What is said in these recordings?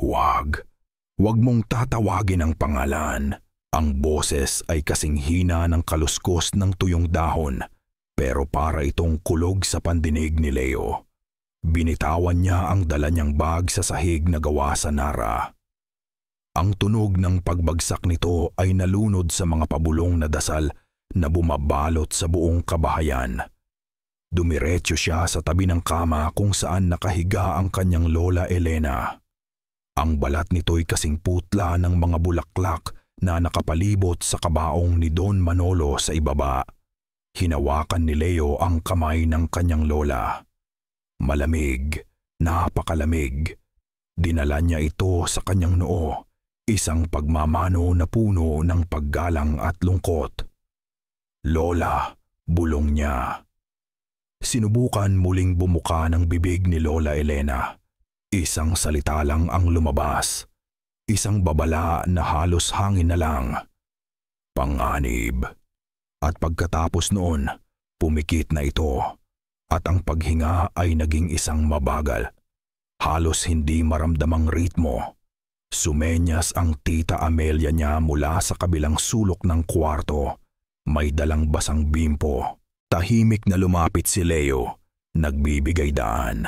Huwag mong tatawagin ang pangalan. Ang boses ay kasing hina ng kaluskos ng tuyong dahon, pero para itong kulog sa pandinig ni Leo. Binitawan niya ang dala niyang bag sa sahig na gawa sa nara. Ang tunog ng pagbagsak nito ay nalunod sa mga pabulong na dasal na bumabalot sa buong kabahayan. Dumiretso siya sa tabi ng kama kung saan nakahiga ang kanyang lola Elena. Ang balat nito'y kasing putla ng mga bulaklak na nakapalibot sa kabaong ni Don Manolo sa ibaba. Hinawakan ni Leo ang kamay ng kanyang lola. Malamig, napakalamig. Dinala niya ito sa kanyang noo, isang pagmamano na puno ng paggalang at lungkot. Lola, bulong niya. Sinubukan muling bumuka ng bibig ni Lola Elena. Isang salita lang ang lumabas. Isang babala na halos hangin na lang. Panganib. At pagkatapos noon, pumikit na ito. At ang paghinga ay naging isang mabagal. Halos hindi maramdamang ritmo. Sumenyas ang tita Amelia niya mula sa kabilang sulok ng kwarto. May dalang basang bimpo. Tahimik na lumapit si Leo, nagbibigay daan.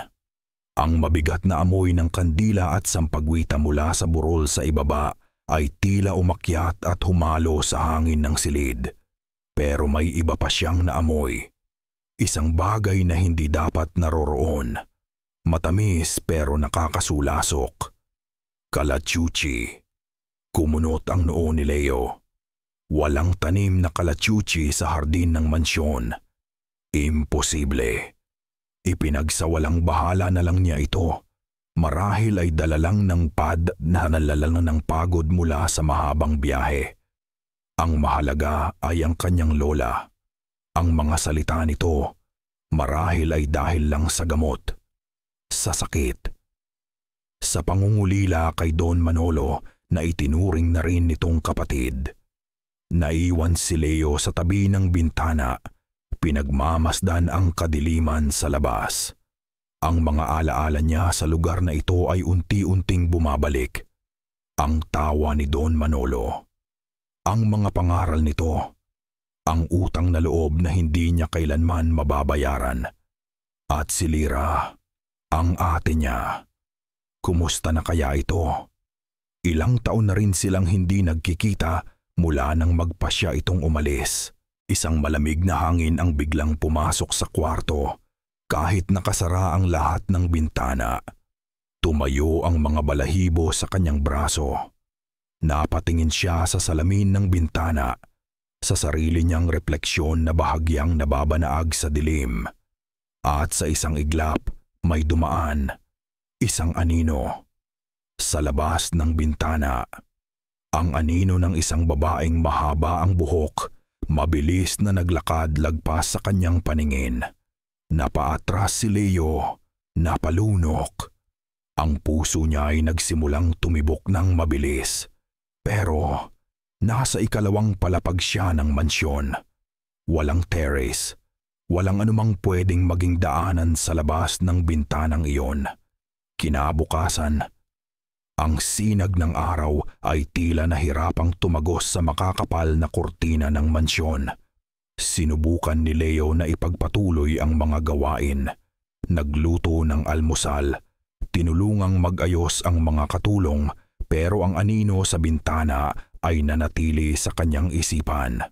Ang mabigat na amoy ng kandila at sampagwita mula sa burol sa ibaba ay tila umakyat at humalo sa hangin ng silid. Pero may iba pa siyang naamoy. Isang bagay na hindi dapat naroroon. Matamis pero nakakasulasok. Kalachuchi. Kumunot ang noo ni Leo. Walang tanim na kalachuchi sa hardin ng mansyon. Imposible. Ipinagsawalang bahala na lang niya ito. Marahil ay dala lang ng pad na nalalang ng pagod mula sa mahabang biyahe. Ang mahalaga ay ang kanyang lola. Ang mga salita nito, marahil ay dahil lang sa gamot, sa sakit. Sa pangungulila kay Don Manolo na itinuring na rin nitong kapatid. Naiwan si Leo sa tabi ng bintana. Pinagmamasdan ang kadiliman sa labas. Ang mga alaala niya sa lugar na ito ay unti-unting bumabalik. Ang tawa ni Don Manolo. Ang mga pangaral nito. Ang utang na loob na hindi niya kailanman mababayaran. At si Lira, ang ate niya. Kumusta na kaya ito? Ilang taon na rin silang hindi nagkikita mula nang magpasya itong umalis. Isang malamig na hangin ang biglang pumasok sa kwarto kahit nakasara ang lahat ng bintana. Tumayo ang mga balahibo sa kanyang braso. Napatingin siya sa salamin ng bintana, sa sarili niyang refleksyon na bahagyang nababanaag sa dilim. At sa isang iglap, may dumaan, isang anino. Sa labas ng bintana, ang anino ng isang babaeng mahaba ang buhok, mabilis na naglakad lagpas sa kanyang paningin. Napaatras si Leo, napalunok. Ang puso niya ay nagsimulang tumibok ng mabilis. Pero nasa ikalawang palapag siya ng mansyon. Walang terrace, walang anumang pwedeng maging daanan sa labas ng bintanang iyon. Kinabukasan, ang sinag ng araw ay tila nahirapang tumagos sa makakapal na kurtina ng mansyon. Sinubukan ni Leo na ipagpatuloy ang mga gawain. Nagluto ng almusal, tinulungang mag-ayos ang mga katulong, pero ang anino sa bintana ay nanatili sa kanyang isipan.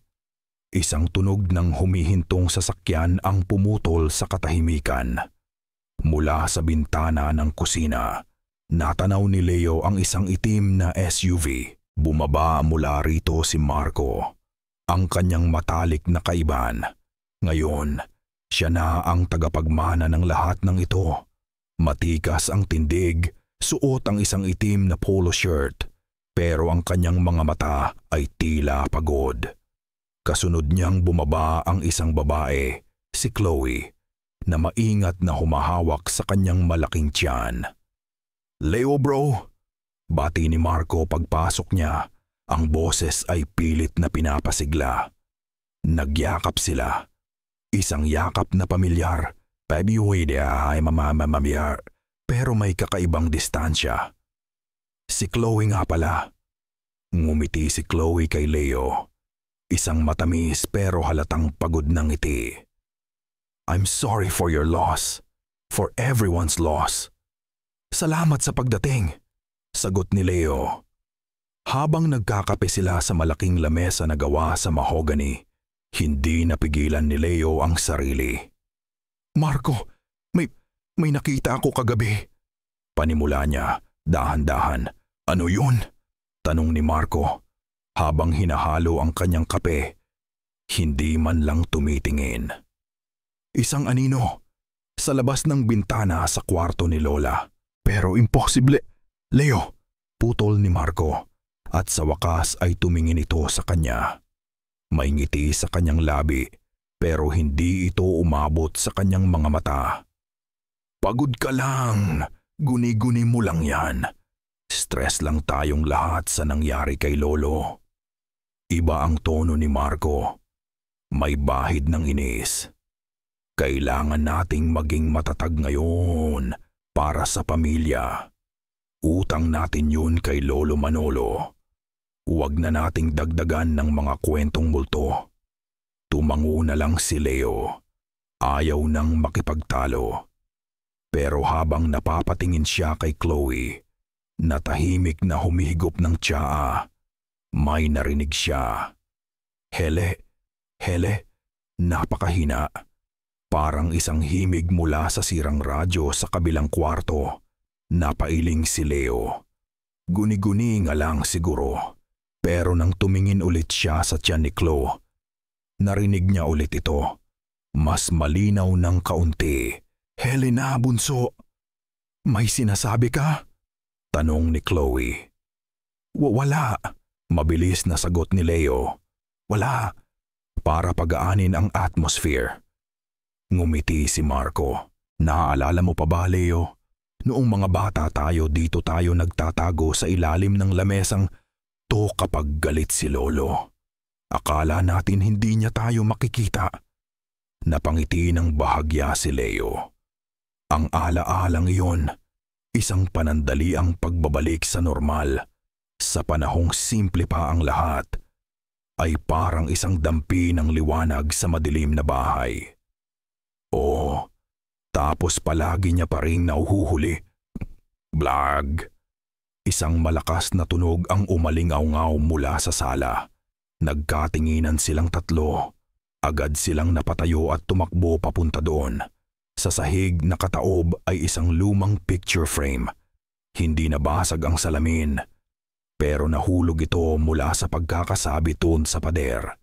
Isang tunog ng humihintong sasakyan ang pumutol sa katahimikan. Mula sa bintana ng kusina, natanaw ni Leo ang isang itim na SUV. Bumaba mula rito si Marco, ang kanyang matalik na kaiban. Ngayon, siya na ang tagapagmana ng lahat ng ito. Matikas ang tindig, suot ang isang itim na polo shirt, pero ang kanyang mga mata ay tila pagod. Kasunod niyang bumaba ang isang babae, si Chloe, na maingat na humahawak sa kanyang malaking tiyan. "Leo bro," bati ni Marco pagpasok niya. Ang boses ay pilit na pinapasigla. Nagyakap sila. Isang yakap na pamilyar. Pero may kakaibang distansya. Si Chloe nga pala. Ngumiti si Chloe kay Leo. Isang matamis pero halatang pagod ng ngiti. I'm sorry for your loss. For everyone's loss. Salamat sa pagdating, sagot ni Leo. Habang nagkakape sila sa malaking lamesa na gawa sa mahogany, hindi napigilan ni Leo ang sarili. Marco, may nakita ako kagabi. Panimula niya, dahan-dahan. Ano yun? Tanong ni Marco, habang hinahalo ang kanyang kape. Hindi man lang tumitingin. Isang anino, sa labas ng bintana sa kwarto ni Lola. Pero imposible. Leo, putol ni Marco. At sa wakas ay tumingin ito sa kanya. May ngiti sa kanyang labi, pero hindi ito umabot sa kanyang mga mata. Pagod ka lang, guni-guni mo lang yan. Stress lang tayong lahat sa nangyari kay Lolo. Iba ang tono ni Marco. May bahid ng inis. Kailangan nating maging matatag ngayon para sa pamilya. Utang natin yun kay Lolo Manolo. Huwag na nating dagdagan ng mga kwentong multo. Tumango na lang si Leo. Ayaw nang makipagtalo. Pero habang napapatingin siya kay Chloe, na tahimik na humihigop ng tsaa, may narinig siya. Hele, napakahina. Parang isang himig mula sa sirang radyo sa kabilang kwarto. Napailing si Leo. Guni-guni nga lang siguro. Pero nang tumingin ulit siya sa tiyan ni Chloe, narinig niya ulit ito. Mas malinaw ng kaunti. Helena, bunso. May sinasabi ka? Tanong ni Chloe. Wala. Mabilis na sagot ni Leo. Wala. Para pagaanin ang atmosphere. Ngumiti si Marco. Naaalala mo pa ba, Leo? Noong mga bata tayo, dito tayo nagtatago sa ilalim ng lamesang to kapag galit si Lolo. Akala natin hindi niya tayo makikita. Napangiti ng bahagya si Leo. Ang ala-alang iyon, isang panandaliang pagbabalik sa normal, sa panahong simple pa ang lahat, ay parang isang dampi ng liwanag sa madilim na bahay. Oo, tapos palagi niya pa rin nauhuhuli. Blag! Isang malakas na tunog ang umalingaw-ngaw mula sa sala. Nagkatinginan silang tatlo. Agad silang napatayo at tumakbo papunta doon. Sa sahig na kataob ay isang lumang picture frame. Hindi nabasag ang salamin, pero nahulog ito mula sa pagkakasabit doon sa pader.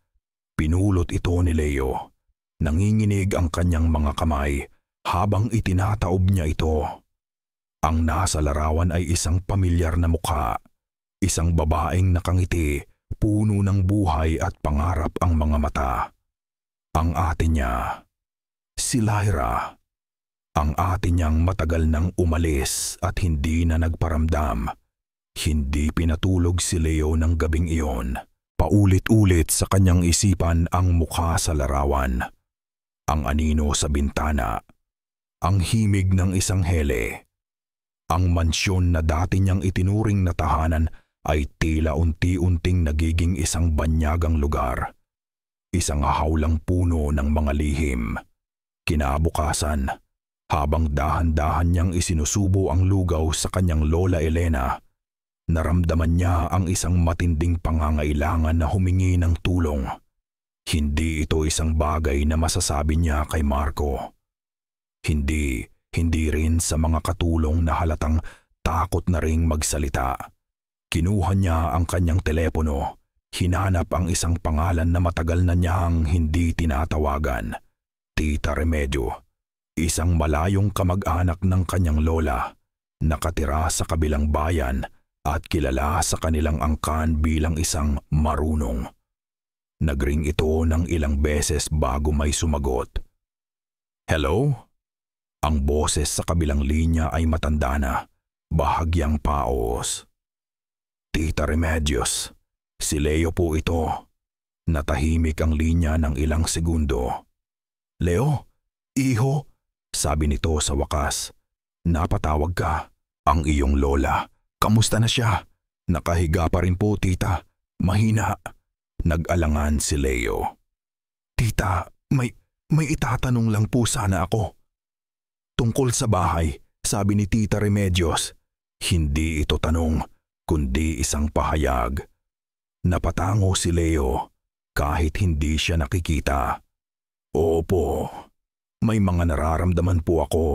Pinulot ito ni Leo. Nanginginig ang kanyang mga kamay habang itinataob niya ito. Ang nasa larawan ay isang pamilyar na mukha. Isang babaeng nakangiti, puno ng buhay at pangarap ang mga mata. Ang ate niya, si Lyra. Ang ate niyang matagal nang umalis at hindi na nagparamdam. Hindi pinatulog si Leo ng gabing iyon. Paulit-ulit sa kanyang isipan ang mukha sa larawan. Ang anino sa bintana. Ang himig ng isang hele. Ang mansyon na dati niyang itinuring na tahanan ay tila unti-unting nagiging isang banyagang lugar. Isang hawlang puno ng mga lihim. Kinabukasan, habang dahan-dahan niyang isinusubo ang lugaw sa kanyang lola Elena, naramdaman niya ang isang matinding pangangailangan na humingi ng tulong. Hindi ito isang bagay na masasabi niya kay Marco. Hindi rin sa mga katulong na halatang takot na ring magsalita. Kinuha niya ang kanyang telepono, hinanap ang isang pangalan na matagal na niyang hindi tinatawagan. Tita Remedio, isang malayong kamag-anak ng kanyang lola, nakatira sa kabilang bayan at kilala sa kanilang angkan bilang isang marunong. Nagring ito ng ilang beses bago may sumagot. Hello? Ang boses sa kabilang linya ay matanda na, bahagyang paos. Tita Remedios, si Leo po ito. Natahimik ang linya ng ilang segundo. Leo? Iho? Sabi nito sa wakas. Napatawag ka. Ang iyong lola. Kamusta na siya? Nakahiga pa rin po, tita. Mahina. Nag-alangan si Leo. Tita, may itatanong lang po sana ako. Tungkol sa bahay, sabi ni Tita Remedios. Hindi ito tanong, kundi isang pahayag. Napatango si Leo kahit hindi siya nakikita. Opo, may mga nararamdaman po ako.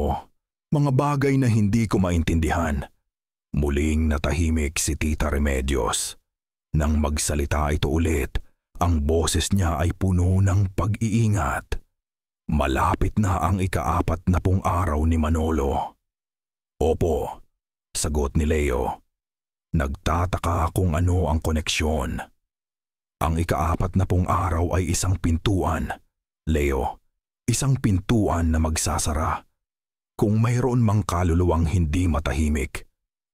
Mga bagay na hindi ko maintindihan. Muling natahimik si Tita Remedios. Nang magsalita ito ulit, ang boses niya ay puno ng pag-iingat. Malapit na ang ika-40 araw ni Manolo. Opo, sagot ni Leo. Nagtataka kung ano ang koneksyon. Ang ika-40 araw ay isang pintuan. Leo, isang pintuan na magsasara. Kung mayroon mang kaluluwang hindi matahimik,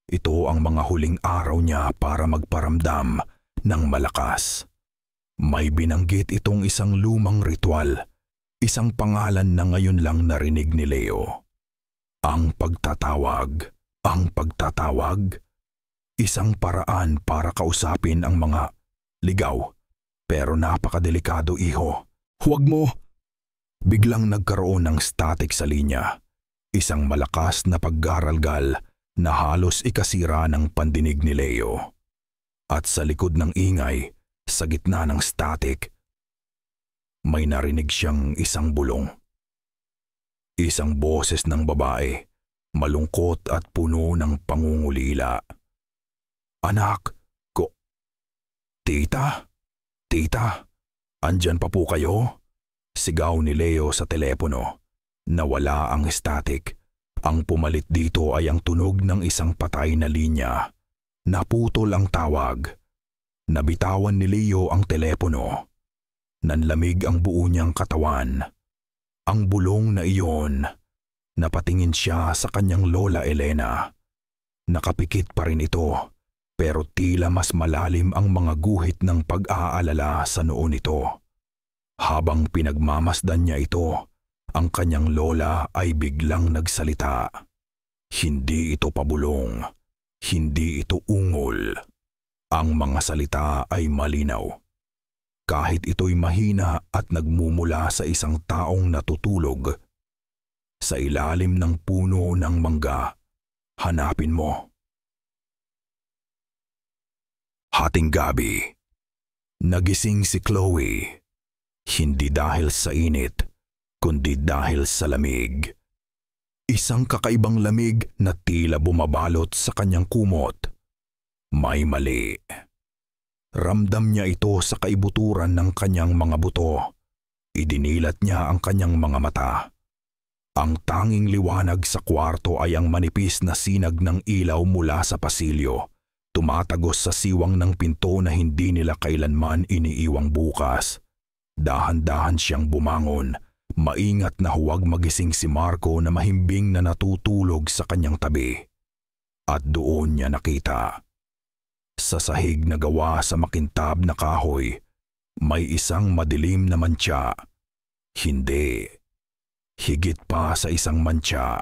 ito ang mga huling araw niya para magparamdam ng malakas. May binanggit itong isang lumang ritual, isang pangalan na ngayon lang narinig ni Leo. Ang pagtatawag. Isang paraan para kausapin ang mga ligaw, pero napakadelikado, iho. Huwag mo! Biglang nagkaroon ng static sa linya. Isang malakas na paggaralgal na halos ikasira ng pandinig ni Leo. At sa likod ng ingay, sa gitna ng static, may narinig siyang isang bulong. Isang boses ng babae, malungkot at puno ng pangungulila. Anak ko. Tita? Tita? Andyan pa po kayo? Sigaw ni Leo sa telepono. Nawala ang static. Ang pumalit dito ay ang tunog ng isang patay na linya. Naputol ang tawag. Nabitawan ni Leo ang telepono. Nanlamig ang buo niyang katawan. Ang bulong na iyon. Napatingin siya sa kanyang lola Elena. Nakapikit pa rin ito, pero tila mas malalim ang mga guhit ng pag-aalala sa noo nito. Habang pinagmamasdan niya ito, ang kanyang lola ay biglang nagsalita. Hindi ito pabulong, hindi ito ungol. Ang mga salita ay malinaw. Kahit ito'y mahina at nagmumula sa isang taong natutulog. Sa ilalim ng puno ng mangga, hanapin mo. Hating gabi. Nagising si Chloe. Hindi dahil sa init, kundi dahil sa lamig. Isang kakaibang lamig na tila bumabalot sa kanyang kumot. May mali. Ramdam niya ito sa kaibuturan ng kanyang mga buto. Idinilat niya ang kanyang mga mata. Ang tanging liwanag sa kwarto ay ang manipis na sinag ng ilaw mula sa pasilyo, tumatagos sa siwang ng pinto na hindi nila kailanman iniiwang bukas. Dahan-dahan siyang bumangon, maingat na huwag magising si Marco na mahimbing na natutulog sa kanyang tabi. At doon niya nakita. Sa sahig na gawa sa makintab na kahoy, may isang madilim na mantsa. Hindi. Higit pa sa isang mantsa,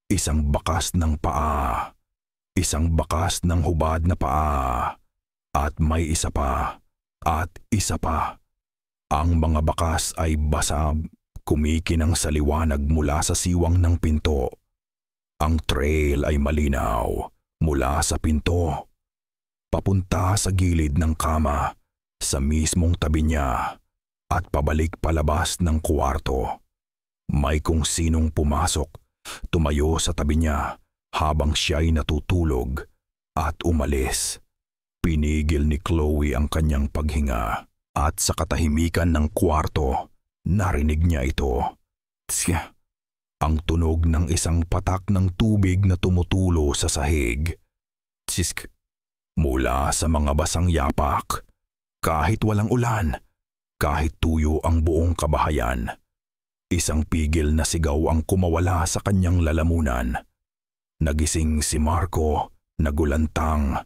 isang bakas ng paa. Isang bakas ng hubad na paa. At may isa pa. At isa pa. Ang mga bakas ay basag, kumikinang sa liwanag mula sa siwang ng pinto. Ang trail ay malinaw mula sa pinto. Papunta sa gilid ng kama, sa mismong tabi niya, at pabalik palabas ng kwarto. May kung sinong pumasok, tumayo sa tabi niya habang siya'y natutulog at umalis. Pinigil ni Chloe ang kanyang paghinga. At sa katahimikan ng kwarto, narinig niya ito. Tsya! Ang tunog ng isang patak ng tubig na tumutulo sa sahig. Tsisk! Mula sa mga basang yapak. Kahit walang ulan, kahit tuyo ang buong kabahayan. Isang pigil na sigaw ang kumawala sa kanyang lalamunan. Nagising si Marco, nagulantang.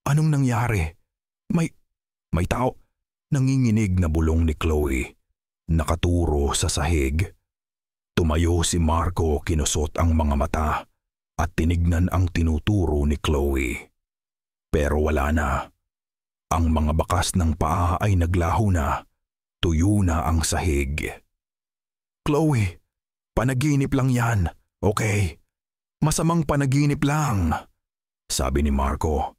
Anong nangyari? May tao. Nanginginig na bulong ni Chloe. Nakaturo sa sahig. Tumayo si Marco, kinusot ang mga mata at tinignan ang tinuturo ni Chloe. pero wala na. Ang mga bakas ng paa ay naglaho na, tuyo na ang sahig. Chloe, panaginip lang yan, okay? Masamang panaginip lang, sabi ni Marco.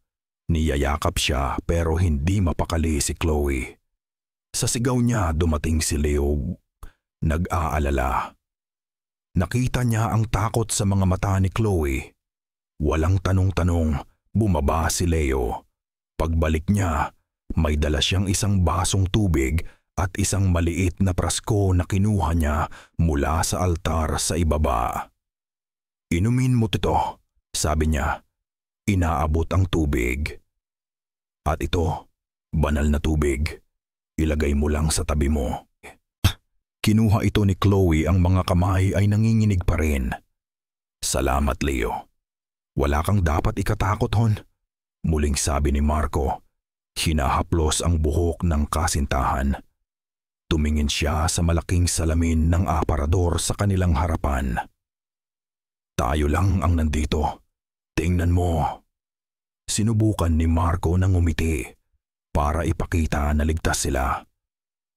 Niyayakap siya pero hindi mapakali si Chloe. Sa sigaw niya dumating si Leo, nag-aalala. Nakita niya ang takot sa mga mata ni Chloe. Walang tanong-tanong, bumaba si Leo. Pagbalik niya, may dala siyang isang basong tubig at isang maliit na prasko na kinuha niya mula sa altar sa ibaba. Inumin mo ito, sabi niya. Inaabot ang tubig. At ito, banal na tubig. Ilagay mo lang sa tabi mo. Kinuha ito ni Chloe, ang mga kamay ay nanginginig pa rin. Salamat, Leo. Wala kang dapat ikatakot, hon. Muling sabi ni Marco. Hinahaplos ang buhok ng kasintahan. Tumingin siya sa malaking salamin ng aparador sa kanilang harapan. Tayo lang ang nandito. Tingnan mo. Sinubukan ni Marco na ngumiti para ipakita na ligtas sila.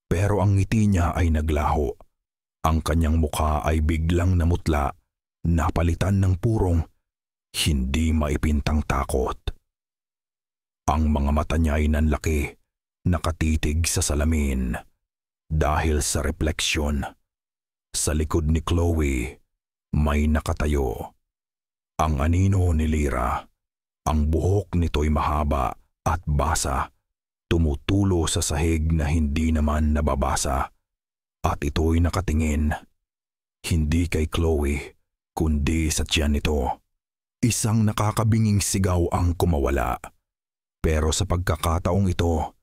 Pero ang ngiti niya ay naglaho. Ang kanyang mukha ay biglang namutla, napalitan ng purong hindi maipintang takot. Ang mga mata niya ay nanlaki, nakatitig sa salamin. Dahil sa refleksyon, sa likod ni Chloe, may nakatayo. Ang anino ni Lyra. Ang buhok nito'y mahaba at basa, tumutulo sa sahig na hindi naman nababasa. At ito'y nakatingin, hindi kay Chloe, kundi sa tiyan nito. Isang nakakabinging sigaw ang kumawala. Pero sa pagkakataong ito,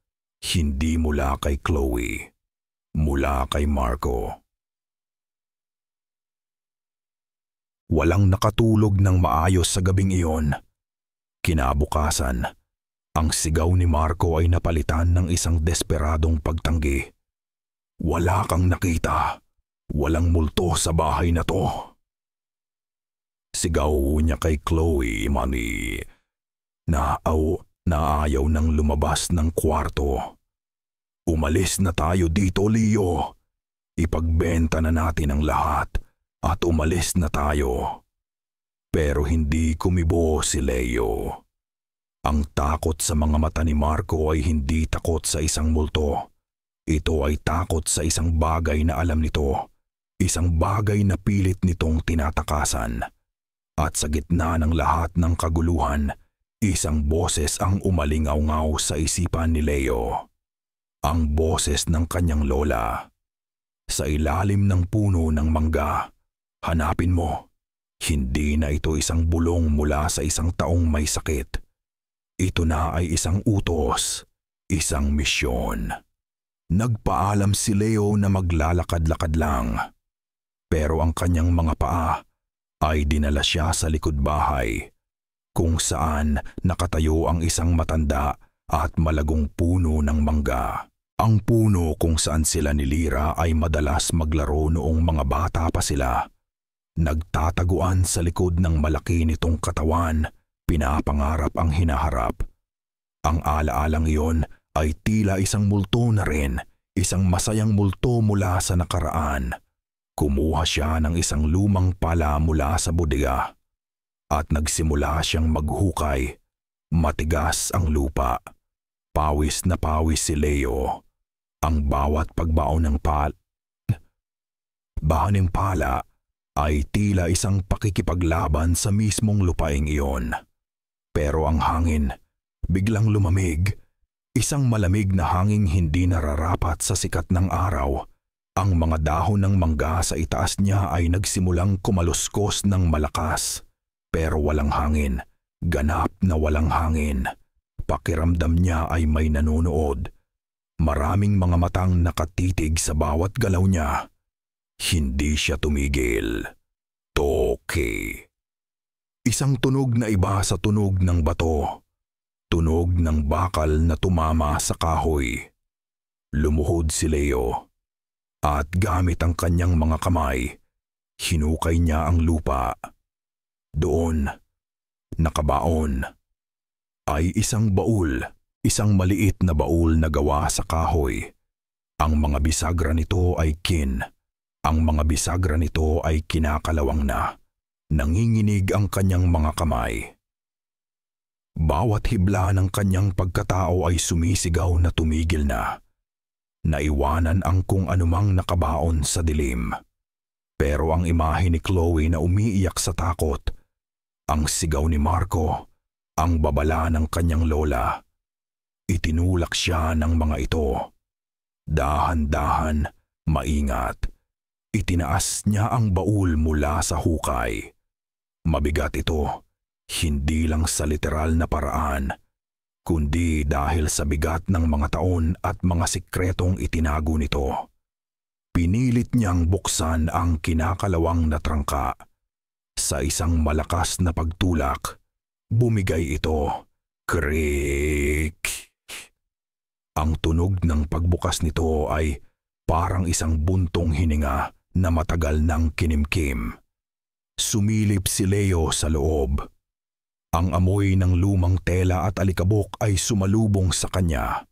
hindi mula kay Chloe, mula kay Marco. Walang nakatulog ng maayos sa gabing iyon. Kinabukasan, ang sigaw ni Marco ay napalitan ng isang desperadong pagtanggi. Wala kang nakita. Walang multo sa bahay na to. Sigaw niya kay Chloe, Manny. Naayaw nang lumabas ng kwarto. Umalis na tayo dito, Leo. Ipagbenta na natin ang lahat at umalis na tayo. Pero hindi kumibo si Leo. Ang takot sa mga mata ni Marco ay hindi takot sa isang multo. Ito ay takot sa isang bagay na alam nito. Isang bagay na pilit nitong tinatakasan. At sa gitna ng lahat ng kaguluhan, isang boses ang umalingaw-ngaw sa isipan ni Leo. Ang boses ng kanyang lola. Sa ilalim ng puno ng mangga, hanapin mo. Hindi na ito isang bulong mula sa isang taong may sakit. Ito na ay isang utos, isang misyon. Nagpaalam si Leo na maglalakad-lakad lang. Pero ang kanyang mga paa ay dinala siya sa likod bahay, kung saan nakatayo ang isang matanda at malagong puno ng mangga. Ang puno kung saan sila ni Lyra ay madalas maglaro noong mga bata pa sila. Nagtataguan sa likod ng malaki nitong katawan, pinapangarap ang hinaharap. Ang alaalang iyon ay tila isang multo na rin, isang masayang multo mula sa nakaraan. Kumuha siya ng isang lumang pala mula sa bodega at nagsimula siyang maghukay. Matigas ang lupa. Pawis na pawis si Leo. Ang bawat pagbaon ng bahaning pala ay tila isang pakikipaglaban sa mismong lupaing iyon. Pero ang hangin biglang lumamig. Isang malamig na hangin hindi nararapat sa sikat ng araw. Ang mga dahon ng mangga sa itaas niya ay nagsimulang kumaluskos ng malakas. Pero walang hangin. Ganap na walang hangin. Pakiramdam niya ay may nanonood. Maraming mga matang nakatitig sa bawat galaw niya. Hindi siya tumigil. Toke. Isang tunog na iba sa tunog ng bato. Tunog ng bakal na tumama sa kahoy. Lumuhod si Leo. At gamit ang kanyang mga kamay, hinukay niya ang lupa. Doon, nakabaon, ay isang baul, isang maliit na baul na gawa sa kahoy. Ang mga bisagra nito ay kin. Ang mga bisagra nito ay kinakalawang na. Nanginginig ang kanyang mga kamay. Bawat hibla ng kanyang pagkatao ay sumisigaw na tumigil na. Naiwanan ang kung anumang nakabaon sa dilim. Pero ang imahe ni Chloe na umiiyak sa takot, ang sigaw ni Marco, ang babala ng kanyang lola. Itinulak siya ng mga ito. Dahan-dahan, maingat. Itinaas niya ang baul mula sa hukay. Mabigat ito, hindi lang sa literal na paraan, kundi dahil sa bigat ng mga taon at mga sikretong itinago nito. Pinilit niyang buksan ang kinakalawang na trangka. Sa isang malakas na pagtulak, bumigay ito. Creak! Ang tunog ng pagbukas nito ay parang isang buntong hininga na matagal nang kinimkim. Sumilip si Leo sa loob. Ang amoy ng lumang tela at alikabok ay sumalubong sa kanya.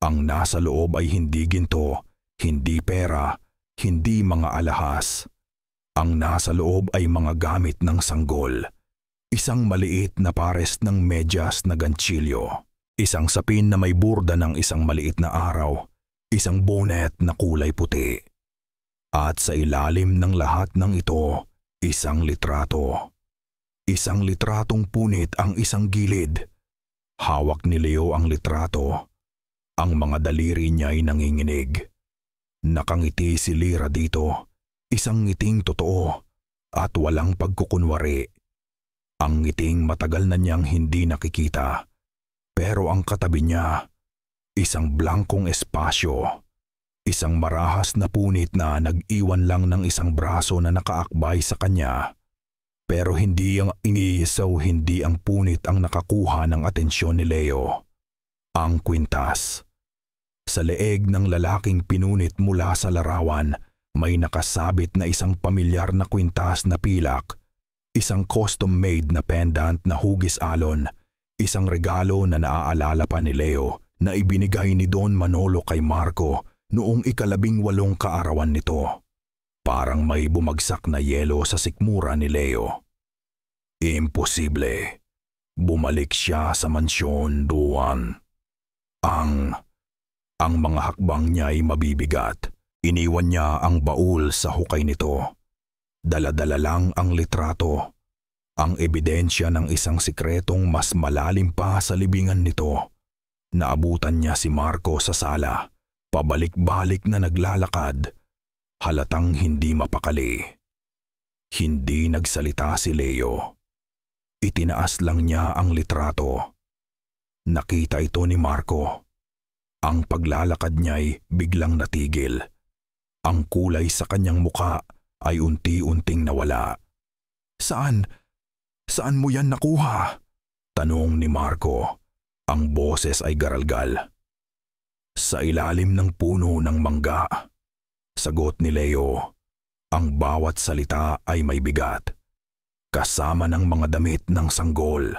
Ang nasa loob ay hindi ginto, hindi pera, hindi mga alahas. Ang nasa loob ay mga gamit ng sanggol. Isang maliit na pares ng medyas na ganchilyo. Isang sapin na may burda ng isang maliit na araw. Isang bonet na kulay puti. At sa ilalim ng lahat ng ito, isang litrato. Isang litratong punit ang isang gilid. Hawak ni Leo ang litrato. Ang mga daliri niya ay nanginginig. Nakangiti si Lyra dito. Isang ngiting totoo at walang pagkukunwari. Ang ngiting matagal na niyang hindi nakikita. Pero ang katabi niya, isang blankong espasyo. Isang marahas na punit na nag-iwan lang ng isang braso na nakaakbay sa kanya. Pero hindi ang hindi ang punit ang nakakuha ng atensyon ni Leo. Ang kwintas. Sa leeg ng lalaking pinunit mula sa larawan, may nakasabit na isang pamilyar na kwintas na pilak, isang custom-made na pendant na hugis alon, isang regalo na naaalala pa ni Leo na ibinigay ni Don Manolo kay Marco noong 18 kaarawan nito. Parang may bumagsak na yelo sa sikmura ni Leo. Imposible. Bumalik siya sa mansyon, Duan. Ang mga hakbang niya ay mabibigat. Iniwan niya ang baul sa hukay nito. Dala-dala lang ang litrato. Ang ebidensya ng isang sikretong mas malalim pa sa libingan nito. Naabutan niya si Marco sa sala. Pabalik-balik na naglalakad. Halatang hindi mapakali. Hindi nagsalita si Leo. Itinaas lang niya ang litrato. Nakita ito ni Marco. Ang paglalakad niya'y biglang natigil. Ang kulay sa kanyang muka ay unti-unting nawala. Saan mo yan nakuha? Tanong ni Marco. Ang boses ay garalgal. Sa ilalim ng puno ng mangga. Sagot ni Leo. Ang bawat salita ay may bigat. Kasama ng mga damit ng sanggol.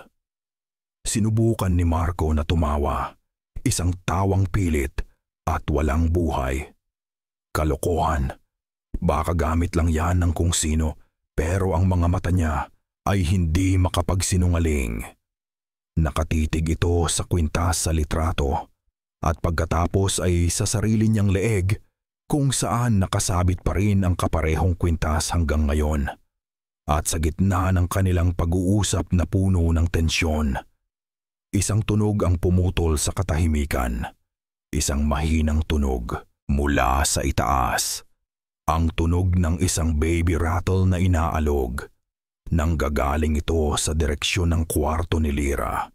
Sinubukan ni Marco na tumawa. Isang tawang pilit at walang buhay. Kalokohan. Baka gamit lang yan ng kung sino, pero ang mga mata niya ay hindi makapagsinungaling. Nakatitig ito sa kwintas sa litrato at pagkatapos ay sa sarili niyang leeg kung saan nakasabit pa rin ang kaparehong kwintas hanggang ngayon. At sa gitna ng kanilang pag-uusap na puno ng tensyon, isang tunog ang pumutol sa katahimikan. Isang mahinang tunog mula sa itaas. Ang tunog ng isang baby rattle na inaalog. Nanggagaling ito sa direksyon ng kwarto ni Lyra.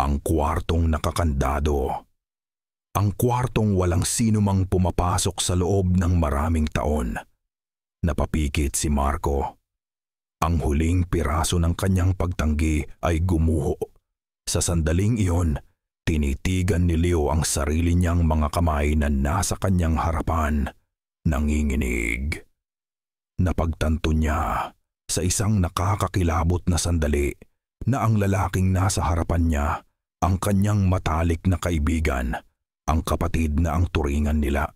Ang kwartong nakakandado. Ang kwartong walang sinumang pumapasok sa loob ng maraming taon. Napapikit si Marco. Ang huling piraso ng kanyang pagtanggi ay gumuho. Sa sandaling iyon, tinitigan ni Leo ang sarili niyang mga kamay na nasa kanyang harapan, nanginginig. Napagtanto niya sa isang nakakakilabot na sandali na ang lalaking nasa harapan niya Ang kanyang matalik na kaibigan, ang kapatid na ang turingan nila.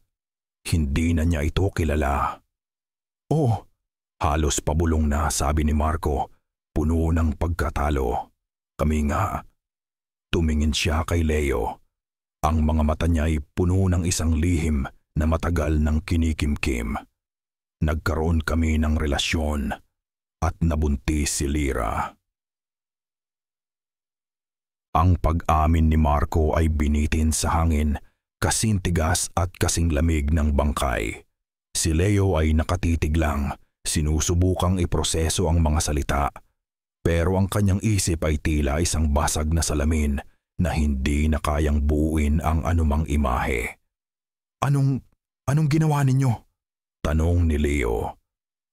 Hindi na niya ito kilala. Oh, halos pabulong na, sabi ni Marco, puno ng pagkatalo. Kami nga. Tumingin siya kay Leo. Ang mga mata niya ay puno ng isang lihim na matagal ng kinikimkim. Nagkaroon kami ng relasyon at nabuntis si Lyra. Ang pag-amin ni Marco ay binitin sa hangin, kasing tigas at kasing lamig ng bangkay. Si Leo ay nakatitig lang, sinusubukang iproseso ang mga salita. Pero ang kanyang isip ay tila isang basag na salamin na hindi na kayang buuin ang anumang imahe. Anong ginawa ninyo? Tanong ni Leo.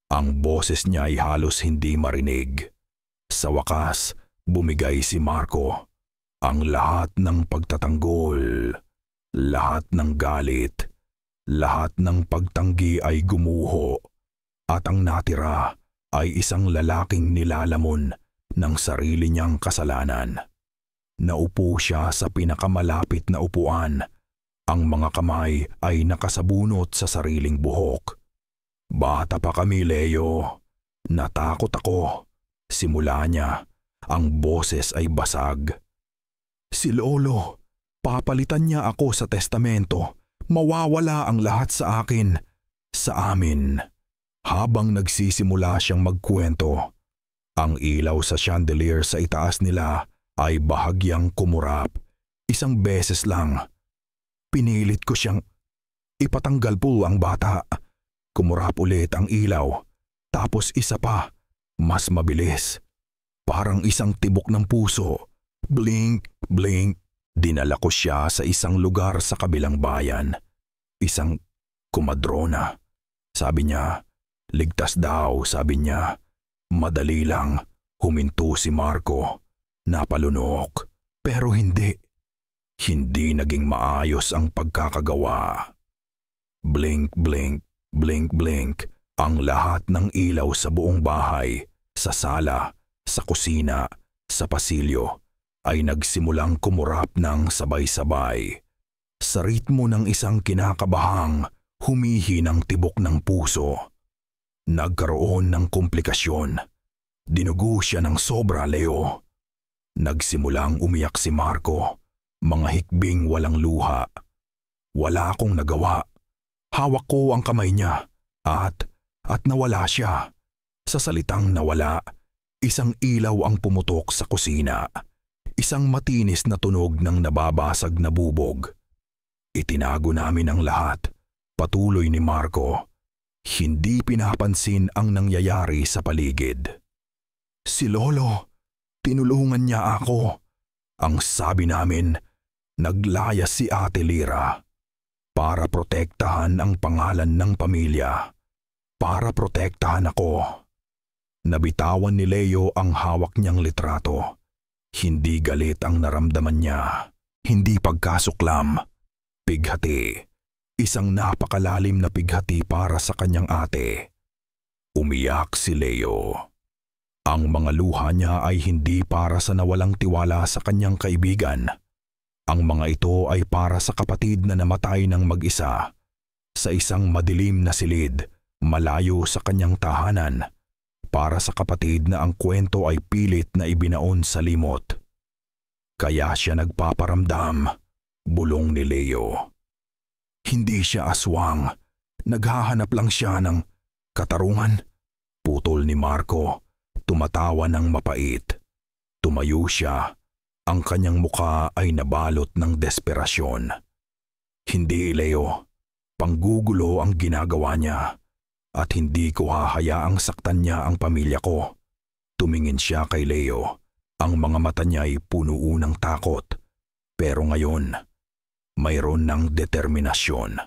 Ang boses niya ay halos hindi marinig. Sa wakas, bumigay si Marco. Ang lahat ng pagtatanggol, lahat ng galit, lahat ng pagtanggi ay gumuho, at ang natira ay isang lalaking nilalamon ng sarili niyang kasalanan. Naupo siya sa pinakamalapit na upuan. Ang mga kamay ay nakasabunot sa sariling buhok. Bata pa kami, Leo. Natakot ako. Simula niya, ang boses ay basag. Si Lolo, papalitan niya ako sa testamento. Mawawala ang lahat sa akin, sa amin. Habang nagsisimula siyang magkwento, ang ilaw sa chandelier sa itaas nila ay bahagyang kumurap. Isang beses lang. Pinilit ko siyang ipatanggal po ang bata. Kumurap ulit ang ilaw. Tapos isa pa, mas mabilis. Parang isang tibok ng puso. Blink, blink. Dinala ko siya sa isang lugar sa kabilang bayan. Isang kumadrona. Sabi niya, ligtas daw, sabi niya. Madali lang, huminto si Marco. Napalunok, pero hindi. Hindi naging maayos ang pagkakagawa. Blink, blink, blink, blink. Ang lahat ng ilaw sa buong bahay, sa sala, sa kusina, sa pasilyo, ay nagsimulang kumurap ng sabay-sabay. Sa ritmo ng isang kinakabahang, humihinang tibok ng puso. Nagkaroon ng komplikasyon. Dinugo siya ng sobra, Leo. Nagsimulang umiyak si Marco, mga hikbing walang luha. Wala akong nagawa. Hawak ko ang kamay niya at nawala siya. Sa salitang nawala, isang ilaw ang pumutok sa kusina. Isang matinis na tunog ng nababasag na bubog. Itinago namin ang lahat, patuloy ni Marco. Hindi pinapansin ang nangyayari sa paligid. Si Lolo, tinulungan niya ako. Ang sabi namin, naglayas si Ate Lyra para protektahan ang pangalan ng pamilya. Para protektahan ako. Nabitawan ni Leo ang hawak niyang litrato. Hindi galit ang naramdaman niya. Hindi pagkasuklam. Pighati. Isang napakalalim na pighati para sa kanyang ate. Umiyak si Leo. Ang mga luha niya ay hindi para sa nawalang tiwala sa kanyang kaibigan. Ang mga ito ay para sa kapatid na namatay ng mag-isa. Sa isang madilim na silid, malayo sa kanyang tahanan. Para sa kapatid na ang kwento ay pilit na ibinaon sa limot. Kaya siya nagpaparamdam, bulong ni Leo. Hindi siya aswang. Naghahanap lang siya ng katarungan. Putol ni Marco. Tumatawa ng mapait. Tumayo siya. Ang kanyang muka ay nabalot ng desperasyon. Hindi, Leo. Panggugulo ang ginagawa niya. At hindi ko hahayaang saktan niya ang pamilya ko. Tumingin siya kay Leo. Ang mga mata niya ay puno ng takot. Pero ngayon, mayroon ng determinasyon.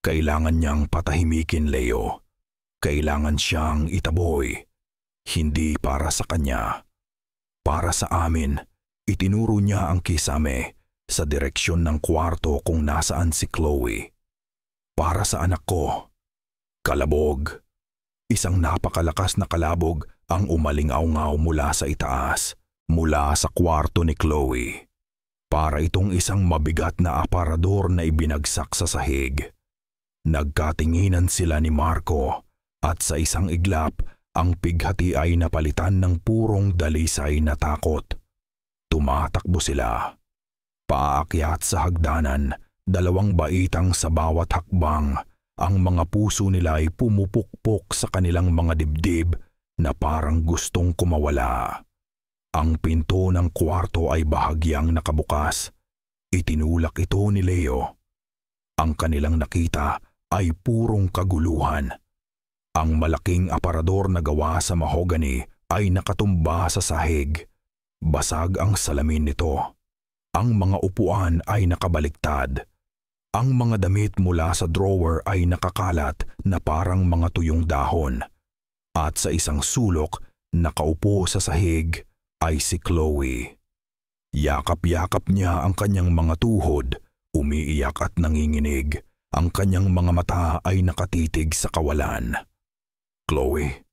Kailangan niyang patahimikin, Leo. Kailangan siyang itaboy. Hindi para sa kanya. Para sa amin, itinuro niya ang kisame sa direksyon ng kwarto kung nasaan si Chloe. Para sa anak ko. Kalabog. Isang napakalakas na kalabog ang umaling-aungaw mula sa itaas, mula sa kwarto ni Chloe. Para itong isang mabigat na aparador na ibinagsak sa sahig. Nagkatinginan sila ni Marco at sa isang iglap ang pighati ay napalitan ng purong dalisay na takot. Tumatakbo sila. Paakyat sa hagdanan, 2 baitang sa bawat hakbang. Ang mga puso nila ay pumupukpok sa kanilang mga dibdib na parang gustong kumawala. Ang pinto ng kwarto ay bahagyang nakabukas. Itinulak ito ni Leo. Ang kanilang nakita ay purong kaguluhan. Ang malaking aparador na gawa sa mahogany ay nakatumba sa sahig. Basag ang salamin nito. Ang mga upuan ay nakabaliktad. Ang mga damit mula sa drawer ay nakakalat na parang mga tuyong dahon. At sa isang sulok, nakaupo sa sahig, ay si Chloe. Yakap-yakap niya ang kanyang mga tuhod, umiiyak at nanginginig. Ang kanyang mga mata ay nakatitig sa kawalan. "Chloe,"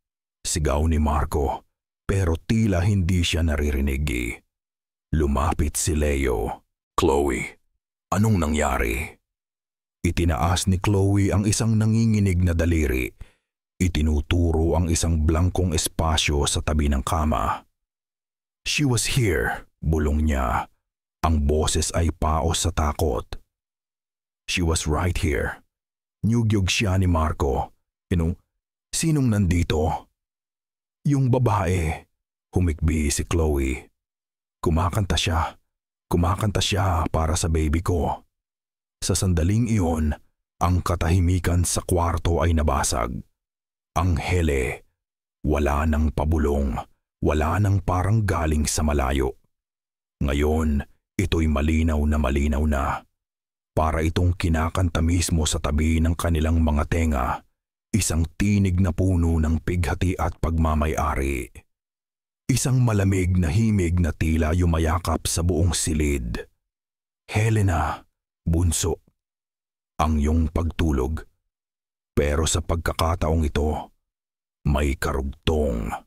sigaw ni Marco, pero tila hindi siya naririnig. Lumapit si Leo. "Chloe, anong nangyari?" Itinaas ni Chloe ang isang nanginginig na daliri. Itinuturo ang isang blangkong espasyo sa tabi ng kama. "She was here," bulong niya. Ang boses ay paos sa takot. "She was right here." Nyugyog siya ni Marco. Sinong nandito?" "Yung babae," humikbi si Chloe. Kumakanta siya para sa baby ko." Sa sandaling iyon, ang katahimikan sa kwarto ay nabasag. Ang hele, wala nang pabulong. Wala nang parang galing sa malayo. Ngayon, ito'y malinaw na. Para itong kinakanta mismo sa tabi ng kanilang mga tenga, isang tinig na puno ng pighati at pagmamay-ari. Isang malamig na himig na tila yumayakap sa buong silid. "Helena, bunso, ang iyong pagtulog." Pero sa pagkakataong ito, may karugtong.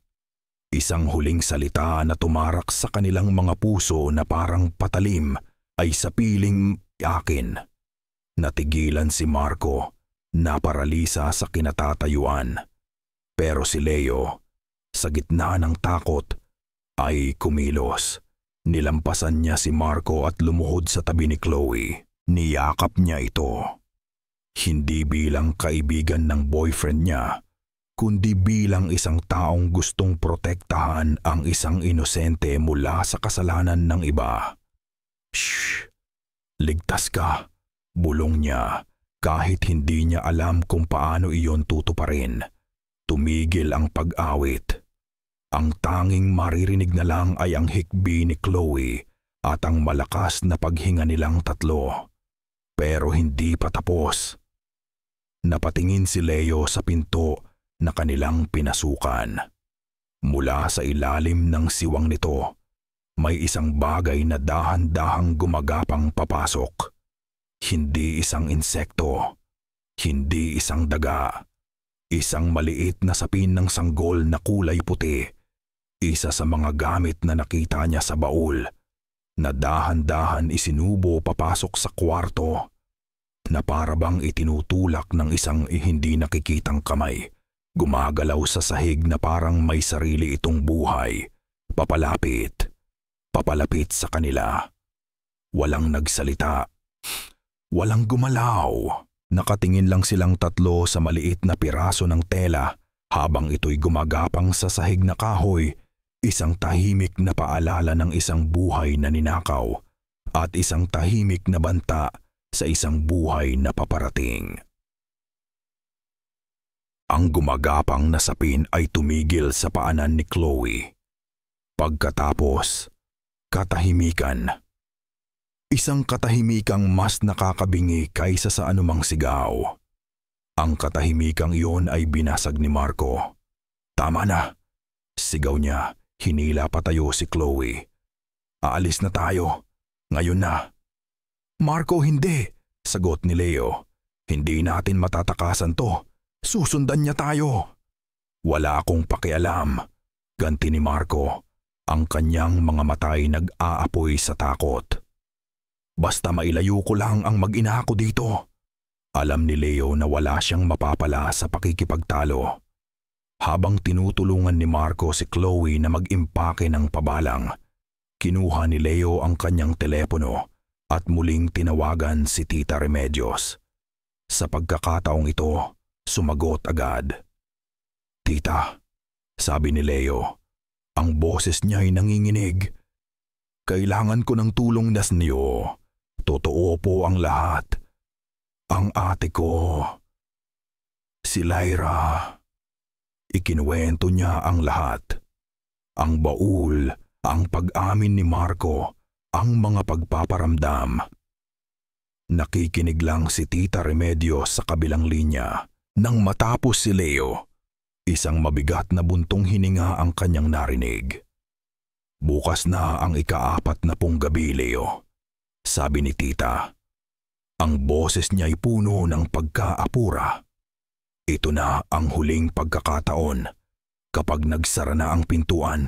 Isang huling salita na tumarak sa kanilang mga puso na parang patalim ay sa piling akin. Natigilan si Marco, naparalisa sa kinatatayuan. Pero si Leo, sa gitna ng takot, ay kumilos. Nilampasan niya si Marco at lumuhod sa tabi ni Chloe. Niyakap niya ito. Hindi bilang kaibigan ng boyfriend niya, kundi bilang isang taong gustong protektahan ang isang inosente mula sa kasalanan ng iba. "Shh! Ligtas ka," bulong niya, kahit hindi niya alam kung paano iyon tutuparin. Tumigil ang pag-awit. Ang tanging maririnig na lang ay ang hikbi ni Chloe at ang malakas na paghinga nilang tatlo. Pero hindi pa tapos. Napatingin si Leo sa pinto na kanilang pinasukan. Mula sa ilalim ng siwang nito, may isang bagay na dahan-dahang gumagapang papasok. Hindi isang insekto, hindi isang daga, isang maliit na sapin ng sanggol na kulay puti, isa sa mga gamit na nakita niya sa baul, na dahan-dahan isinubo papasok sa kwarto, na parabang itinutulak ng isang hindi nakikitang kamay. Gumagalaw sa sahig na parang may sarili itong buhay. Papalapit sa kanila. Walang nagsalita. Walang gumalaw. Nakatingin lang silang tatlo sa maliit na piraso ng tela habang ito'y gumagapang sa sahig na kahoy, isang tahimik na paalala ng isang buhay na ninakaw at isang tahimik na banta sa isang buhay na paparating. Ang gumagapang na sapin ay tumigil sa paanan ni Chloe. Pagkatapos, katahimikan. Isang katahimikang mas nakakabingi kaysa sa anumang sigaw. Ang katahimikang iyon ay binasag ni Marco. "Tama na!" sigaw niya, hinila patayo si Chloe. "Aalis na tayo. Ngayon na." "Marco, hindi!" sagot ni Leo. "Hindi natin matatakasan to. Susundan niya tayo." "Wala akong pakialam," ganti ni Marco. Ang kanyang mga mata ay nag-aapoy sa takot. Basta mailayo ko lang ang mag-ina ko dito. Alam ni Leo na wala siyang mapapala sa pakikipagtalo. Habang tinutulungan ni Marco si Chloe na mag-impake ng pabalang, kinuha ni Leo ang kanyang telepono at muling tinawagan si Tita Remedios. Sa pagkakataong ito, sumagot agad. "Tita," sabi ni Leo, ang boses niya ay nanginginig. "Kailangan ko ng tulong niyo. Totoo po ang lahat. Ang ate ko, si Lyra." Ikinuwento niya ang lahat. Ang baul, ang pag-amin ni Marco, ang mga pagpaparamdam. Nakikinig lang si Tita Remedios sa kabilang linya. Nang matapos si Leo, isang mabigat na buntong hininga ang kanyang narinig. "Bukas na ang ika-40 gabi, Leo," sabi ni Tita. Ang boses niya ay puno ng pagkaapura. Ito na ang huling pagkakataon. Kapag nagsara na ang pintuan,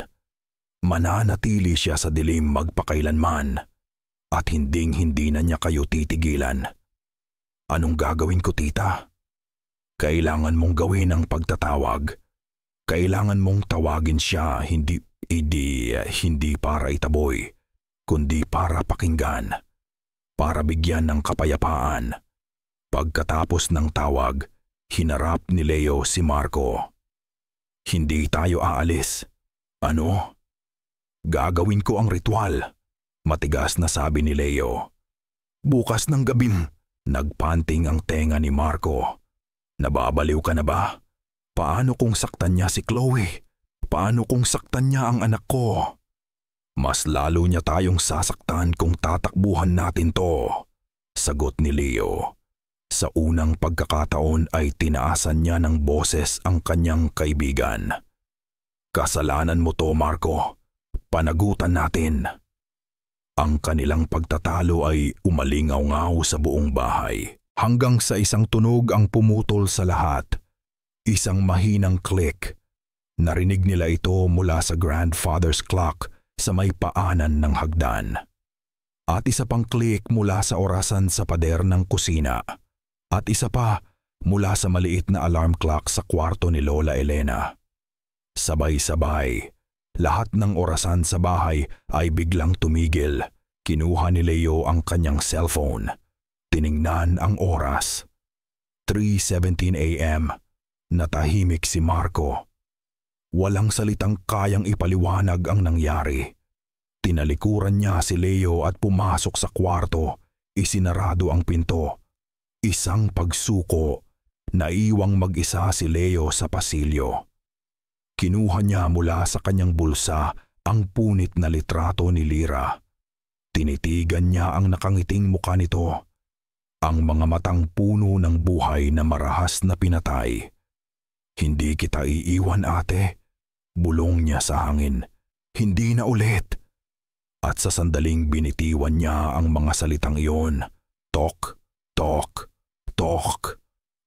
mananatili siya sa dilim magpakailanman at hinding-hindi na niya kayo titigilan. "Anong gagawin ko, Tita?" "Kailangan mong gawin ang pagtatawag. Kailangan mong tawagin siya, hindi para itaboy, kundi para pakinggan, para bigyan ng kapayapaan." Pagkatapos ng tawag, hinarap ni Leo si Marco. "Hindi tayo aalis." "Ano?" "Gagawin ko ang ritual," matigas na sabi ni Leo. "Bukas ng gabing." Nagpanting ang tenga ni Marco. "Nababaliw ka na ba? Paano kung saktan niya si Chloe? Paano kung saktan niya ang anak ko? Mas lalo niya tayong sasaktan kung tatakbuhan natin to," sagot ni Leo. Sa unang pagkakataon ay tinaasan niya ng boses ang kanyang kaibigan. "Kasalanan mo to, Marco. Panagutan natin." Ang kanilang pagtatalo ay umalingaw-ngaw sa buong bahay, hanggang sa isang tunog ang pumutol sa lahat. Isang mahinang click. Narinig nila ito mula sa grandfather's clock sa may paanan ng hagdan. At isa pang click mula sa orasan sa pader ng kusina. At isa pa mula sa maliit na alarm clock sa kwarto ni Lola Elena. Sabay-sabay, lahat ng orasan sa bahay ay biglang tumigil. Kinuha ni Leo ang kanyang cellphone. Tiningnan ang oras. 3:17 a.m. Natahimik si Marco. Walang salitang kayang ipaliwanag ang nangyari. Tinalikuran niya si Leo at pumasok sa kwarto. Isinarado ang pinto. Isang pagsuko, naiwang mag-isa si Leo sa pasilyo. Kinuha niya mula sa kanyang bulsa ang punit na litrato ni Lyra. Tinitigan niya ang nakangiting mukha nito. Ang mga matang puno ng buhay na marahas na pinatay. "Hindi kita iiwan, ate," bulong niya sa hangin. "Hindi na ulit." At sa sandaling binitiwan niya ang mga salitang iyon. Tok, tok, tok.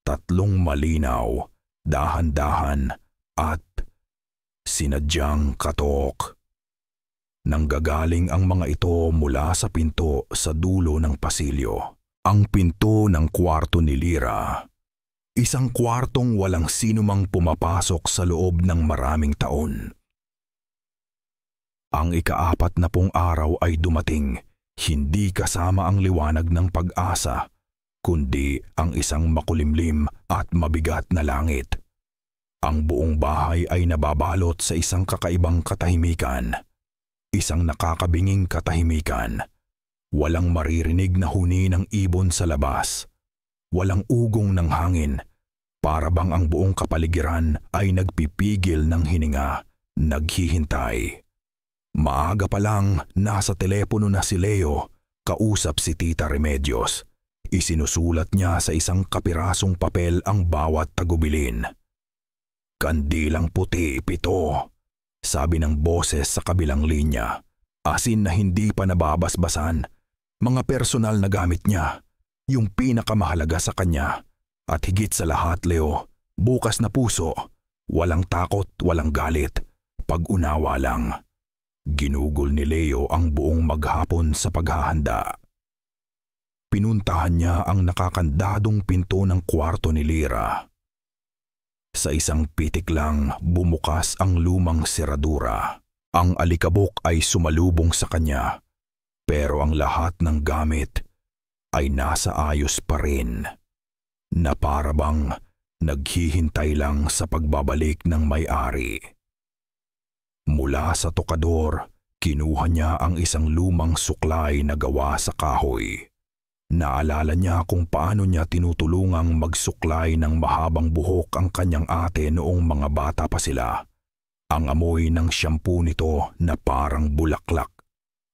3 malinaw, dahan-dahan at sinadyang katok. Nanggagaling ang mga ito mula sa pinto sa dulo ng pasilyo. Ang pinto ng kwarto ni Lyra. Isang kwartong walang sinumang pumapasok sa loob ng maraming taon. Ang ika-40 araw ay dumating, hindi kasama ang liwanag ng pag-asa, kundi ang isang makulimlim at mabigat na langit. Ang buong bahay ay nababalot sa isang kakaibang katahimikan. Isang nakakabinging katahimikan. Walang maririnig na huni ng ibon sa labas. Walang ugong ng hangin. Para bang ang buong kapaligiran ay nagpipigil ng hininga, naghihintay. Maaga pa lang, nasa telepono na si Leo, kausap si Tita Remedios. Isinusulat niya sa isang kapirasong papel ang bawat tagubilin. "Kandilang puti, 7, sabi ng boses sa kabilang linya. Asin na hindi pa nababasbasan. Mga personal na gamit niya, yung pinakamahalaga sa kanya. At higit sa lahat, Leo, bukas na puso, walang takot, walang galit, pag-unawa lang." Ginugol ni Leo ang buong maghapon sa paghahanda. pinuntahan niya ang nakakandadong pinto ng kwarto ni Lyra. Sa isang pitik lang bumukas ang lumang seradura. Ang alikabok ay sumalubong sa kanya, pero ang lahat ng gamit ay nasa ayos pa rin, na para bang naghihintay lang sa pagbabalik ng may-ari. Mula sa tokador, kinuha niya ang isang lumang suklay na gawa sa kahoy. Naalala niya kung paano niya tinutulungang magsuklay ng mahabang buhok ang kanyang ate noong mga bata pa sila. Ang amoy ng shampoo nito na parang bulaklak.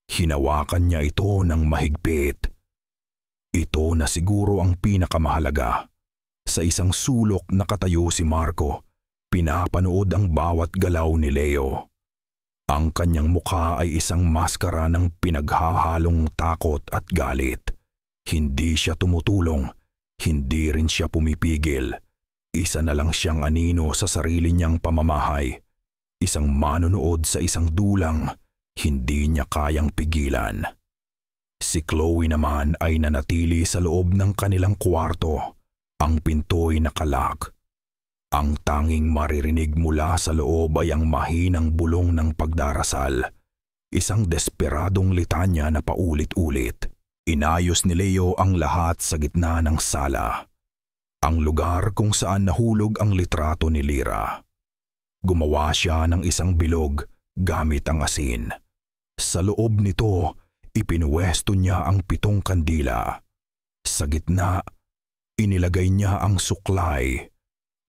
Hinawakan niya ito ng mahigpit. Ito na siguro ang pinakamahalaga. Sa isang sulok nakatayo si Marco, pinapanood ang bawat galaw ni Leo. Ang kanyang mukha ay isang maskara ng pinaghahalong takot at galit. Hindi siya tumutulong, hindi rin siya pumipigil. Isa na lang siyang anino sa sarili niyang pamamahay. Isang manonood sa isang dulang, hindi niya kayang pigilan. Si Chloe naman ay nanatili sa loob ng kanilang kwarto. Ang pinto'y nakalak. Ang tanging maririnig mula sa loob ay ang mahinang bulong ng pagdarasal. Isang desperadong litanya na paulit-ulit. Inayos ni Leo ang lahat sa gitna ng sala. Ang lugar kung saan nahulog ang litrato ni Lyra. Gumawa siya ng isang bilog gamit ang asin. Sa loob nito, ipinuwesto niya ang 7 kandila. Sa gitna, inilagay niya ang suklay,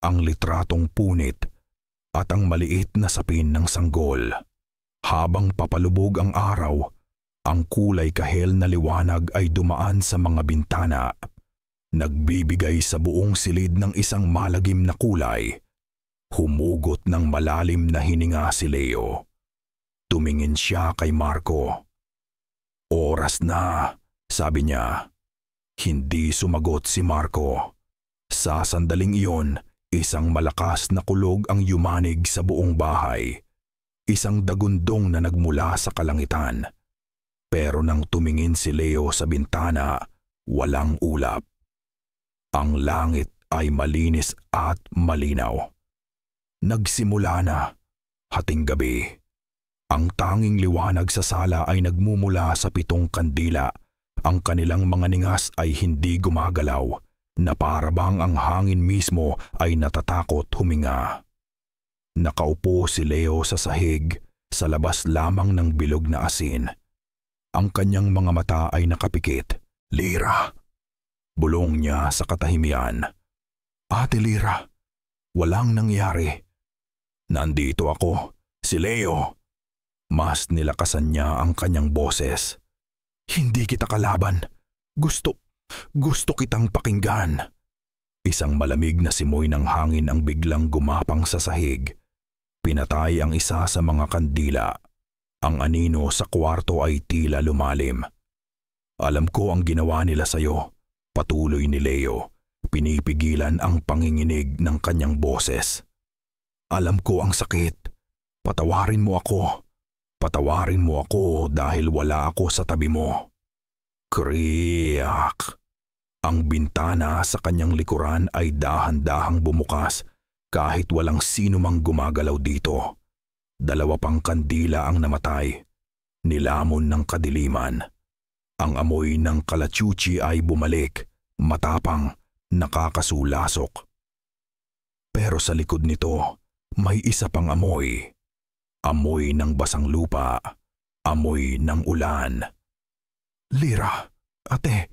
ang litratong punit at ang maliit na sapin ng sanggol. Habang papalubog ang araw, ang kulay kahel na liwanag ay dumaan sa mga bintana, nagbibigay sa buong silid ng isang malagim na kulay. Humugot ng malalim na hininga si Leo. Tumingin siya kay Marco. "Oras na," sabi niya. Hindi sumagot si Marco. Sa sandaling iyon, isang malakas na kulog ang yumanig sa buong bahay. Isang dagundong na nagmula sa kalangitan. Pero nang tumingin si Leo sa bintana, walang ulap. Ang langit ay malinis at malinaw. Nagsimula na, hating gabi. Ang tanging liwanag sa sala ay nagmumula sa 7 kandila. Ang kanilang mga ningas ay hindi gumagalaw, na para bang ang hangin mismo ay natatakot huminga. Nakaupo si Leo sa sahig, sa labas lamang ng bilog na asin. Ang kanyang mga mata ay nakapikit. "Lyra!" Bulong niya sa katahimian. "Ate Lyra, walang nangyari. Nandito ako, si Leo." Mas nilakasan niya ang kanyang boses. "Hindi kita kalaban. Gusto kitang pakinggan." Isang malamig na simoy ng hangin ang biglang gumapang sa sahig. Pinatay ang isa sa mga kandila. Ang anino sa kwarto ay tila lumalim. "Alam ko ang ginawa nila sa'yo," patuloy ni Leo. Pinipigilan ang panginginig ng kanyang boses. "Alam ko ang sakit. Patawarin mo ako. Patawarin mo ako dahil wala ako sa tabi mo." Kriyak! Ang bintana sa kanyang likuran ay dahan-dahang bumukas kahit walang sino mang gumagalaw dito. 2 pang kandila ang namatay. Nilamon ng kadiliman. Ang amoy ng kalachuchi ay bumalik, matapang, nakakasulasok. Pero sa likod nito, may isa pang amoy. Amoy ng basang lupa. Amoy ng ulan. "Lyra, ate."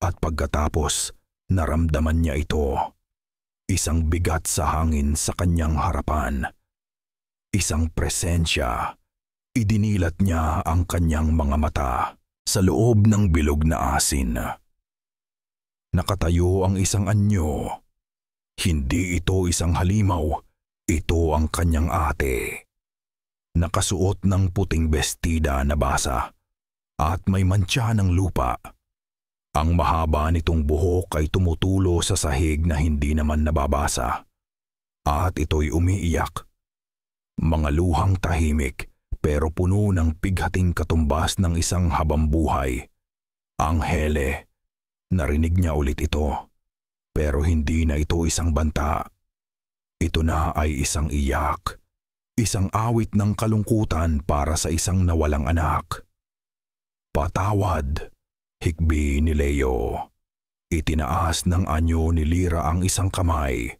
At pagkatapos, naramdaman niya ito. Isang bigat sa hangin sa kanyang harapan. Isang presensya. Idinilat niya ang kanyang mga mata sa loob ng bilog na asin. Nakatayo ang isang anyo. Hindi ito isang halimaw. Ito ang kanyang ate. Nakasuot ng puting bestida na basa at may mantsa ng lupa. Ang mahaba nitong buhok ay tumutulo sa sahig na hindi naman nababasa. At ito'y umiiyak. Mga luhang tahimik pero puno ng pighating katumbas ng isang habambuhay. Anghele, Narinig niya ulit ito. Pero hindi na ito isang banta. Ito na ay isang iyak. Isang awit ng kalungkutan para sa isang nawalang anak. "Patawad," hikbi ni Leo. Itinaas ng anyo ni Lyra ang isang kamay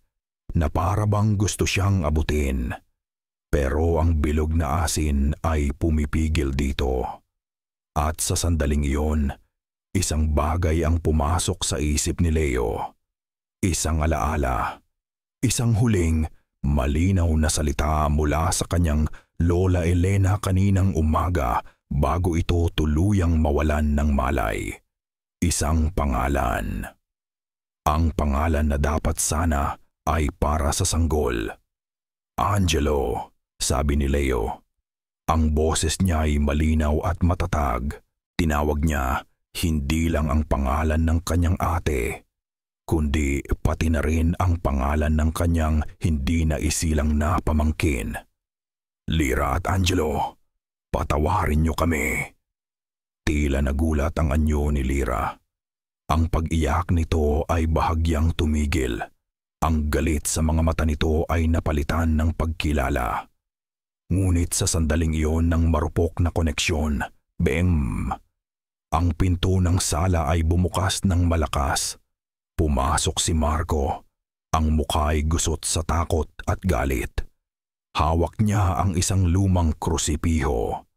na para bang gusto siyang abutin. Pero ang bilog na asin ay pumipigil dito. At sa sandaling iyon, isang bagay ang pumasok sa isip ni Leo. Isang alaala. Isang huling, malinaw na salita mula sa kanyang Lola Elena kaninang umaga bago ito tuluyang mawalan ng malay. Isang pangalan. Ang pangalan na dapat sana ay para sa sanggol. "Angelo," sabi ni Leo. Ang boses niya ay malinaw at matatag. Tinawag niya hindi lang ang pangalan ng kanyang ate, kundi pati na rin ang pangalan ng kanyang hindi na isilang na pamangkin. "Lyra at Angelo, patawarin niyo kami." Tila nagulat ang anyo ni Lyra. Ang pag-iyak nito ay bahagyang tumigil. Ang galit sa mga mata nito ay napalitan ng pagkilala. Ngunit sa sandaling iyon ng marupok na koneksyon, beng! Ang pinto ng sala ay bumukas ng malakas. Pumasok si Marco. Ang mukha ay gusot sa takot at galit. Hawak niya ang isang lumang krusipiho.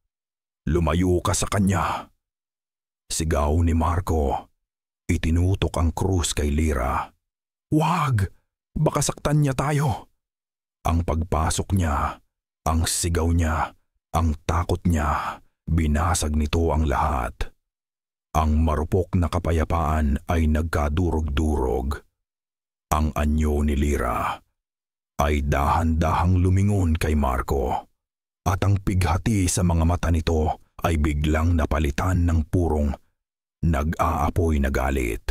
"Lumayo ka sa kanya!" Sigaw ni Marco. Itinutok ang krus kay Lyra. "Wag! Baka saktan niya tayo!" Ang pagpasok niya, ang sigaw niya, ang takot niya, binasag nito ang lahat. Ang marupok na kapayapaan ay nagkadurog-durog. Ang anyo ni Lyra ay dahan-dahang lumingon kay Marco at ang pighati sa mga mata nito ay biglang napalitan ng purong nag-aapoy na galit.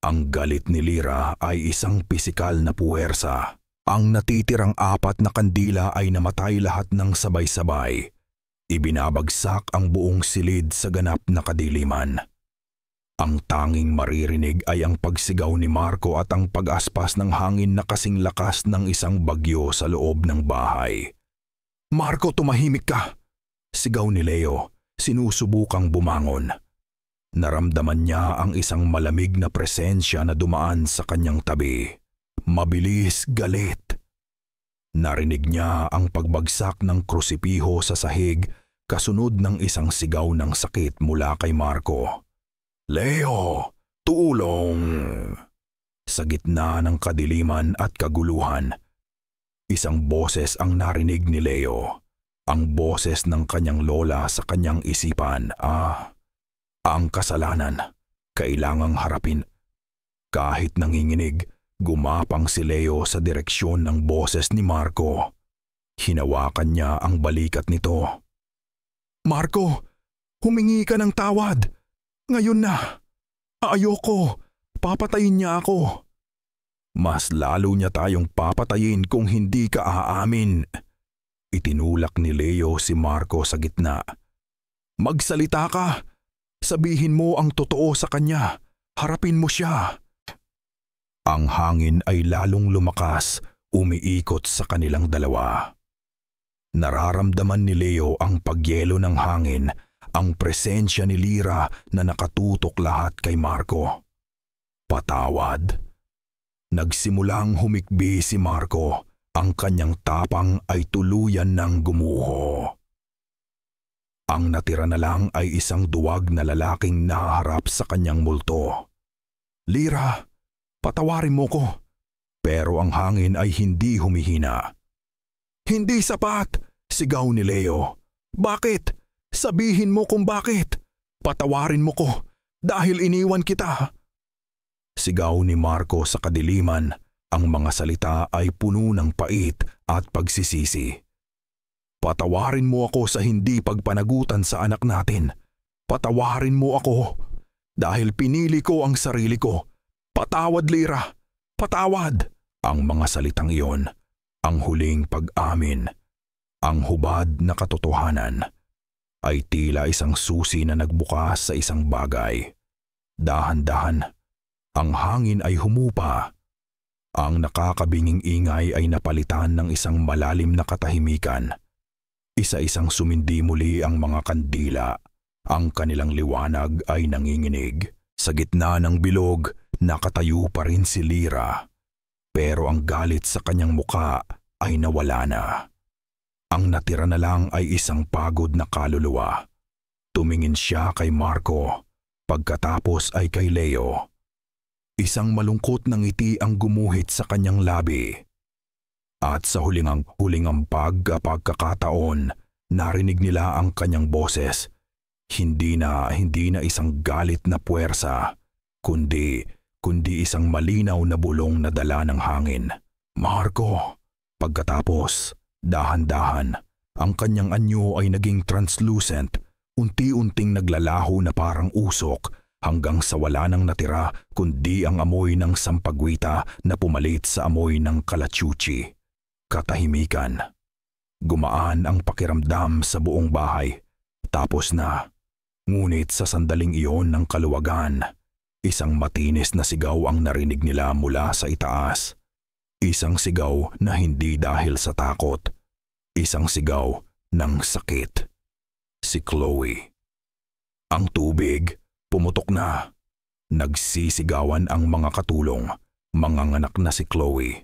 Ang galit ni Lyra ay isang pisikal na puwersa. Ang natitirang 4 na kandila ay namatay lahat ng sabay-sabay. Ibinabagsak ang buong silid sa ganap na kadiliman. Ang tanging maririnig ay ang pagsigaw ni Marco at ang pag-aspas ng hangin na kasing lakas ng isang bagyo sa loob ng bahay. "Marco, tumahimik ka!" sigaw ni Leo, sinusubukang bumangon. Naramdaman niya ang isang malamig na presensya na dumaan sa kanyang tabi. Mabilis, galit. Narinig niya ang pagbagsak ng krusipiho sa sahig kasunod ng isang sigaw ng sakit mula kay Marco. "Leo, tulong!" Sa gitna ng kadiliman at kaguluhan, isang boses ang narinig ni Leo. Ang boses ng kanyang lola sa kanyang isipan. Ang kasalanan, kailangang harapin. Kahit nanginginig, gumapang si Leo sa direksyon ng boses ni Marco. Hinawakan niya ang balikat nito. "Marco, humingi ka ng tawad. Ngayon na. Ayoko. Papatayin niya ako." "Mas lalo niya tayong papatayin kung hindi ka aamin." Itinulak ni Leo si Marco sa gitna. "Magsalita ka. Sabihin mo ang totoo sa kanya. Harapin mo siya." Ang hangin ay lalong lumakas, umiikot sa kanilang dalawa. Nararamdaman ni Leo ang pagyelo ng hangin, ang presensya ni Lyra na nakatutok lahat kay Marco. "Patawad." Nagsimulang humikbi si Marco. Ang kanyang tapang ay tuluyan ng gumuho. Ang natira na lang ay isang duwag na lalaking naharap sa kanyang multo. "Lyra, patawarin mo ko." Pero ang hangin ay hindi humihina. "Hindi sapat!" sigaw ni Leo. "Bakit? Sabihin mo kung bakit. Patawarin mo ko dahil iniwan kita." Sigaw ni Marco sa kadiliman. Ang mga salita ay puno ng pait at pagsisisi. "Patawarin mo ako sa hindi pagpanagutan sa anak natin. Patawarin mo ako dahil pinili ko ang sarili ko. Patawad, Lyra. Patawad." Ang mga salitang iyon, ang huling pag-amin, ang hubad na katotohanan, ay tila isang susi na nagbukas sa isang bagay. Dahan-dahan, ang hangin ay humupa. Ang nakakabinging ingay ay napalitan ng isang malalim na katahimikan. Isa-isang sumindi muli ang mga kandila. Ang kanilang liwanag ay nanginginig. Sa gitna ng bilog, nakatayo pa rin si Lyra. Pero ang galit sa kanyang muka ay nawala na. Ang natira na lang ay isang pagod na kaluluwa. Tumingin siya kay Marco, pagkatapos ay kay Leo. Isang malungkot na ngiti ang gumuhit sa kanyang labi. At sa huling pagkakataon, narinig nila ang kanyang boses. Hindi na isang galit na puwersa, kundi isang malinaw na bulong na dala ng hangin. Marco! Pagkatapos, dahan-dahan, ang kanyang anyo ay naging translucent, unti-unting naglalaho na parang usok, hanggang sa wala nang natira kundi ang amoy ng sampagwita na pumalit sa amoy ng kalachuchi. Katahimikan. Gumaan ang pakiramdam sa buong bahay. Tapos na. Ngunit sa sandaling iyon ng kaluwagan, isang matinis na sigaw ang narinig nila mula sa itaas. Isang sigaw na hindi dahil sa takot. Isang sigaw ng sakit. Si Chloe. Ang tubig pumutok na. Nagsisigawan ang mga katulong. Manganganak na si Chloe.